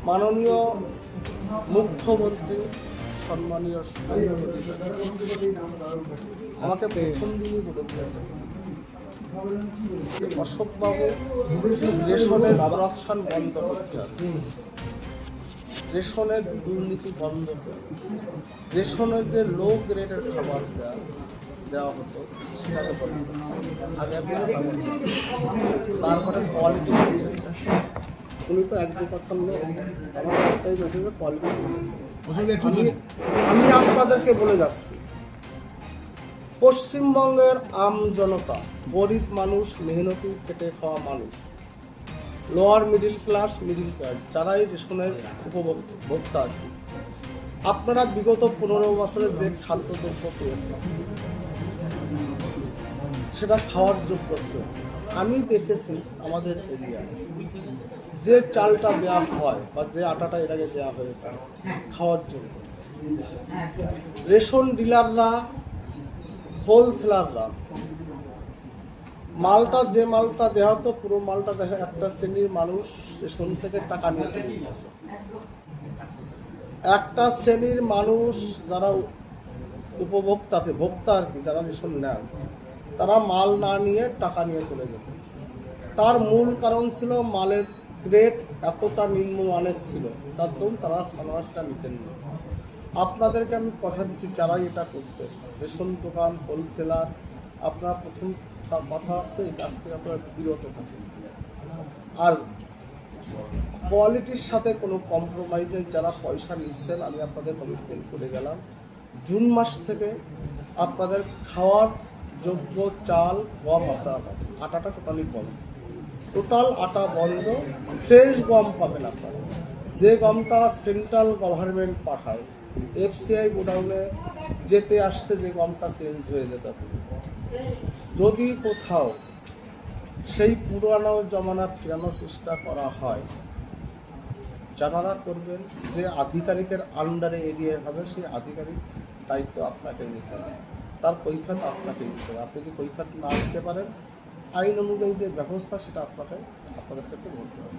মাননীয় মুখ্যমন্ত্রী সম্মানীয় আমাকে প্রথম দিনই বলে দিয়েছেন অশোকবাবু রেশনের করাপশন বন্ধ করতে হবে, রেশনের দুর্নীতি বন্ধ করে রেশনের যে লো গ্রেডের খাবার দেওয়া হতো সেটাকে বন্ধ আগে তারপরে কোয়ালিটি। উনি তো এক দু কথা লোক, আমার একটাই মেসেজ কোয়ালিটি। আমি আপনাদেরকে বলে যাচ্ছি, পশ্চিমবঙ্গের আম জনতা, গরিব মানুষ, মেহনতি খেটে খাওয়া মানুষ, লোয়ার মিডিল ক্লাস, যারাই রেশনের উপভোক্তা আর কি, আপনারা বিগত 15 বছরে যে খাদ্যদ্রব্য পেয়েছেন সেটা খাওয়ার যোগ্য ছিল। আমি দেখেছি আমাদের এরিয়ায় যে চালটা দেওয়া হয় বা যে আটাটা এর আগে দেওয়া হয়েছে খাওয়ার জন্য, রেশন ডিলাররা, হোলসেলাররা যে মালটা দেওয়া হতো পুরো মালটা দেখা একটা শ্রেণীর মানুষ রেশন থেকে টাকা নিয়ে চলে গেছে। একটা শ্রেণীর মানুষ যারা ভোক্তা আর কি, যারা রেশন নেন তারা মাল না নিয়ে টাকা নিয়ে চলে যেত। তার মূল কারণ ছিল মালের গ্রেড এতটা নিম্নমানের ছিল, তার দরুন তারা খাবারটা নিতেন না। আপনাদেরকে আমি কথা দিচ্ছি, যারা এটা করতে রেশন দোকান, হোলসেলার, আপনার প্রথম কথা হচ্ছে এই কাজ থেকে আপনারা বিরত থাকুন। আর কোয়ালিটির সাথে কোনো কম্প্রোমাইজ নেই। যারা পয়সা নিচ্ছেন আমি আপনাদের কমিটমেন্ট করে গেলাম, জুন মাস থেকে আপনাদের খাওয়ার যোগ্য চাল, গম, আটাটা টোটালি বন্ধ, টোটাল আটা বন্ধ। ফ্রেশ গম পাবেন আপনারা, যে গমটা সেন্ট্রাল গভর্নমেন্ট পাঠায়, FCI গোডাউনে যেতে আসতে যে গমটা চেঞ্জ হয়ে যেত। যদি কোথাও সেই পুরানো জমানা ফেরানোর চেষ্টা করা হয়, যারা করবেন যে আধিকারিকের আন্ডারে এরিয়া হবে সেই আধিকারিক দায়িত্ব আপনাকে নিতে হবে, তার কৈফিয়ত আপনাকে দিতে হবে। আপনি যদি কৈফিয়ত না দিতে পারেন, আইন অনুযায়ী যে ব্যবস্থা সেটা আপনাদের ক্ষেত্রে বলতে হবে।